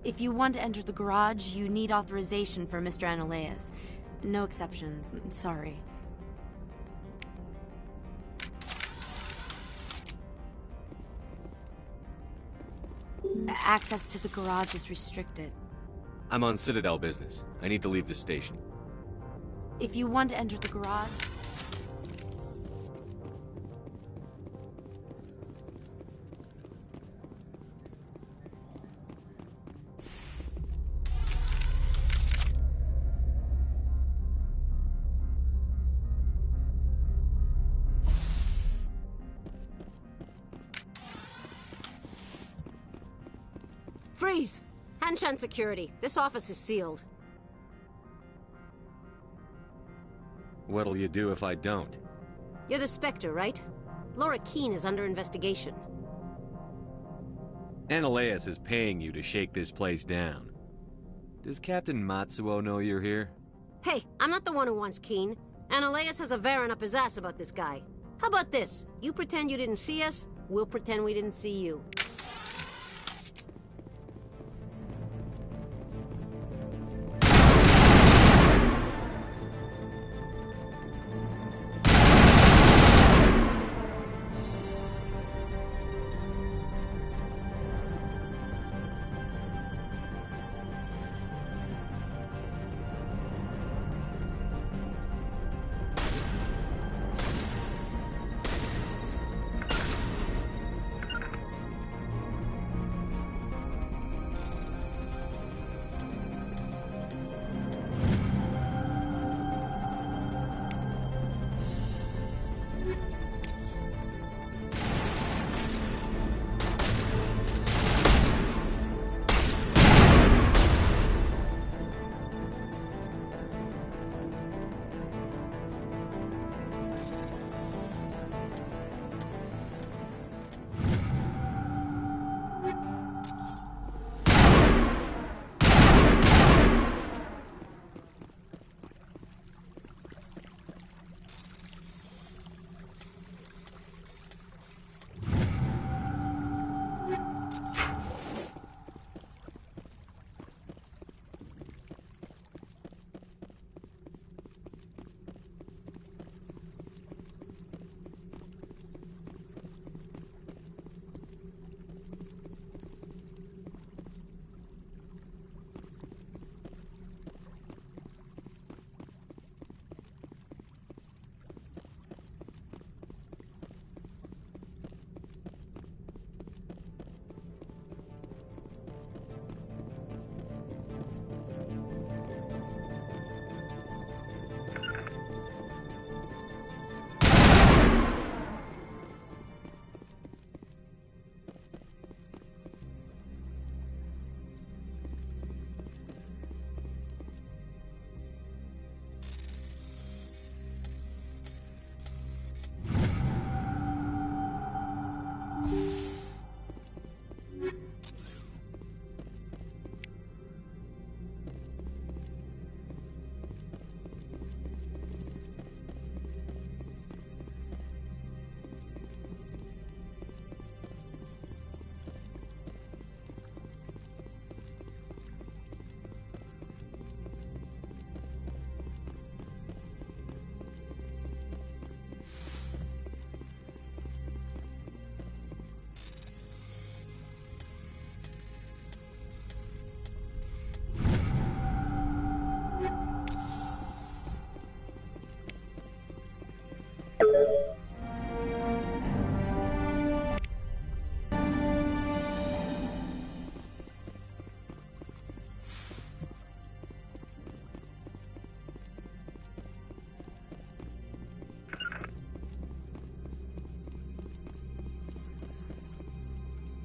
If you want to enter the garage, you need authorization for Mr. Analeas. No exceptions. I'm sorry. Access to the garage is restricted. I'm on Citadel business. I need to leave the station. If you want to enter the garage... Freeze! Hanshan security. This office is sealed. What'll you do if I don't? You're the Spectre, right? Laura Keene is under investigation. Analeas is paying you to shake this place down. Does Captain Matsuo know you're here? Hey, I'm not the one who wants Keene. Analeas has a Varen up his ass about this guy. How about this? You pretend you didn't see us, we'll pretend we didn't see you.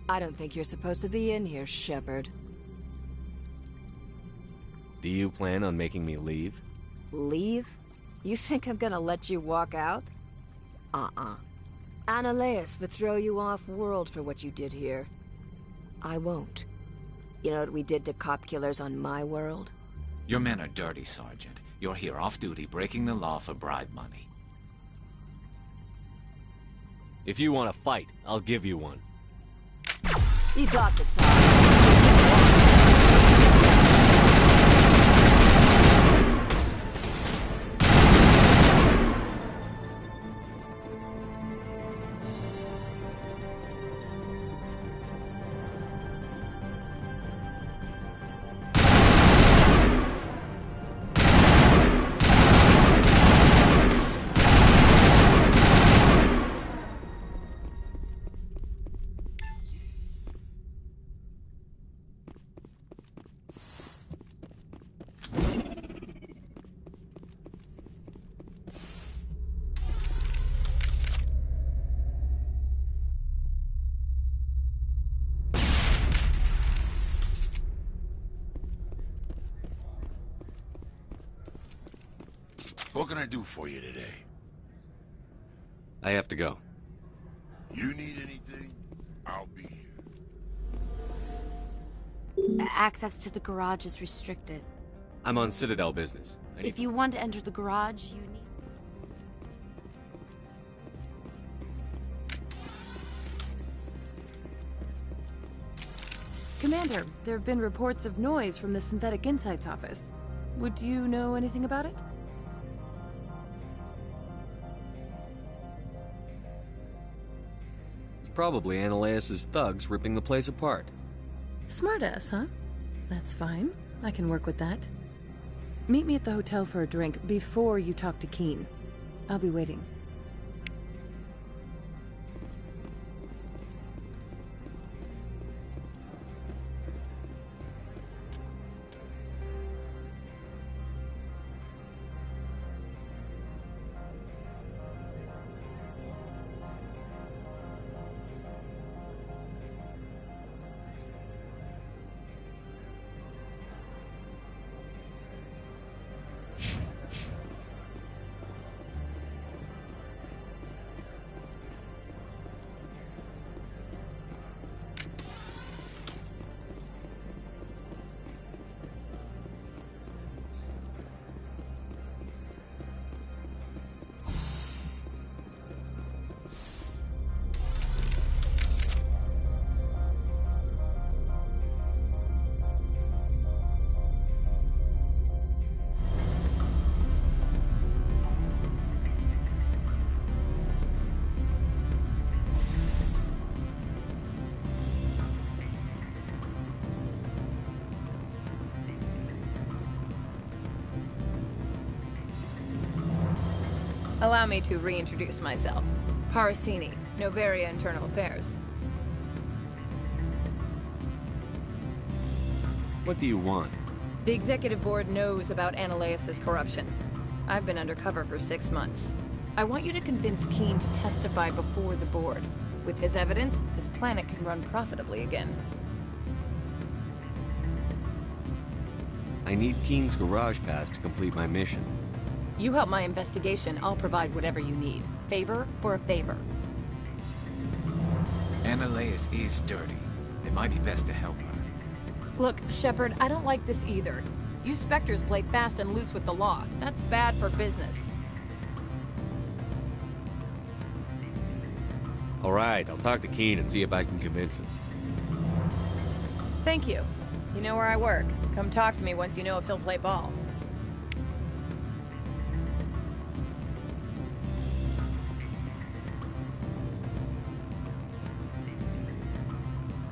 I don't think you're supposed to be in here, Shepard. Do you plan on making me leave? Leave? You think I'm gonna let you walk out? Annaleus would throw you off-world for what you did here. I won't. You know what we did to cop killers on my world? Your men are dirty, Sergeant. You're here off-duty, breaking the law for bribe money. If you want to fight, I'll give you one. You talk the talk. What can I do for you today? I have to go. You need anything? I'll be here. Access to the garage is restricted. I'm on Citadel business. If you want to enter the garage, you need... Commander, there have been reports of noise from the Synthetic Insights office. Would you know anything about it? It's probably Annaleus' thugs ripping the place apart. Smartass, huh? That's fine. I can work with that. Meet me at the hotel for a drink before you talk to Keen. I'll be waiting. Allow me to reintroduce myself. Parasini, Noveria Internal Affairs. What do you want? The Executive Board knows about Annaleus' corruption. I've been undercover for 6 months. I want you to convince Keen to testify before the Board. With his evidence, this planet can run profitably again. I need Keen's garage pass to complete my mission. You help my investigation, I'll provide whatever you need. Favor for a favor. Annaleus is dirty. It might be best to help her. Look, Shepard, I don't like this either. You Spectres play fast and loose with the law. That's bad for business. All right, I'll talk to Keen and see if I can convince him. Thank you. You know where I work. Come talk to me once you know if he'll play ball.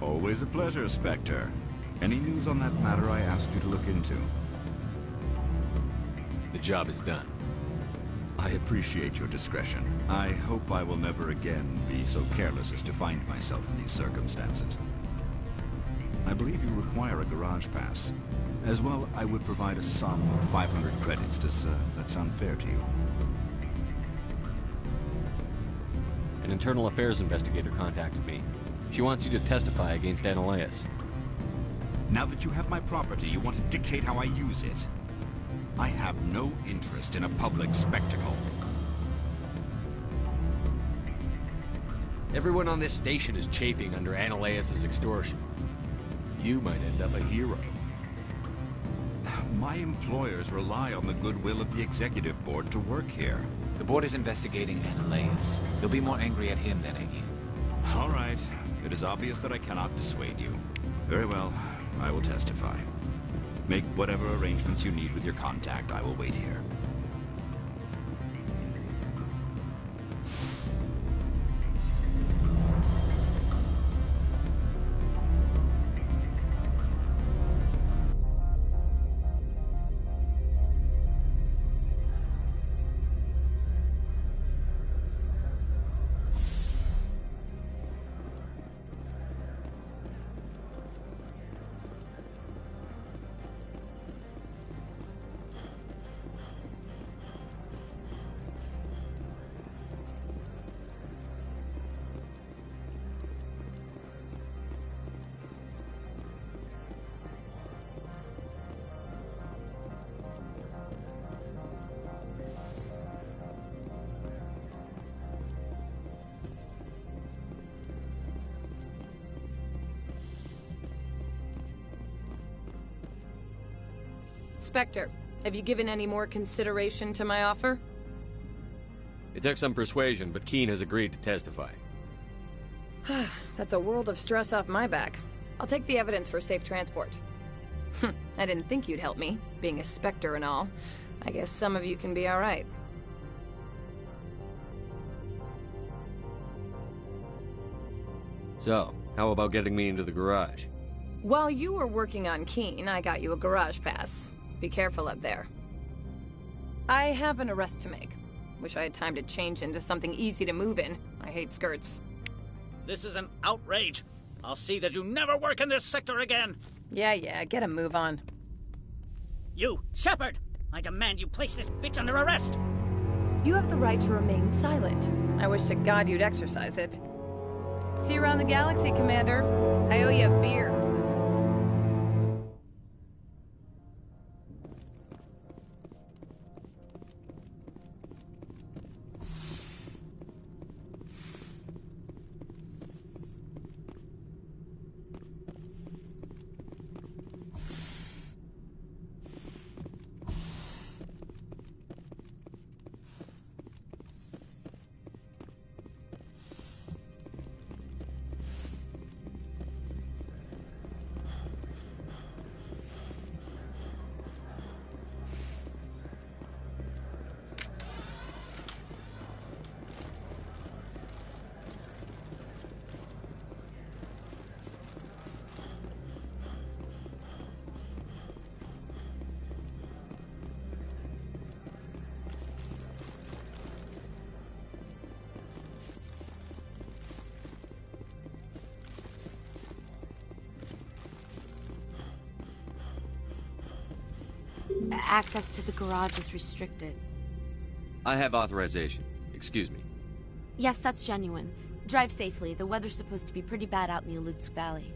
Always a pleasure, Spectre. Any news on that matter I asked you to look into? The job is done. I appreciate your discretion. I hope I will never again be so careless as to find myself in these circumstances. I believe you require a garage pass. As well, I would provide a sum of 500 credits. Does that sound fair to you? An internal affairs investigator contacted me. She wants you to testify against Ananias. Now that you have my property, you want to dictate how I use it. I have no interest in a public spectacle. Everyone on this station is chafing under Ananias' extortion. You might end up a hero. My employers rely on the goodwill of the executive board to work here. The board is investigating Ananias. They'll be more angry at him than at you. All right. It is obvious that I cannot dissuade you. Very well. I will testify. Make whatever arrangements you need with your contact. I will wait here. Spectre, have you given any more consideration to my offer? It took some persuasion, but Keene has agreed to testify. That's a world of stress off my back. I'll take the evidence for safe transport. I didn't think you'd help me, being a Spectre and all. I guess some of you can be alright. So, how about getting me into the garage? While you were working on Keene, I got you a garage pass. Be careful up there. I have an arrest to make. Wish I had time to change into something easy to move in. I hate skirts. This is an outrage. I'll see that you never work in this sector again. Yeah, get a move on. You, Shepard! I demand you place this bitch under arrest! You have the right to remain silent. I wish to God you'd exercise it. See you around the galaxy, Commander. I owe you a beer. Access to the garage is restricted. I have authorization. Excuse me. Yes, that's genuine. Drive safely. The weather's supposed to be pretty bad out in the Alutsk Valley.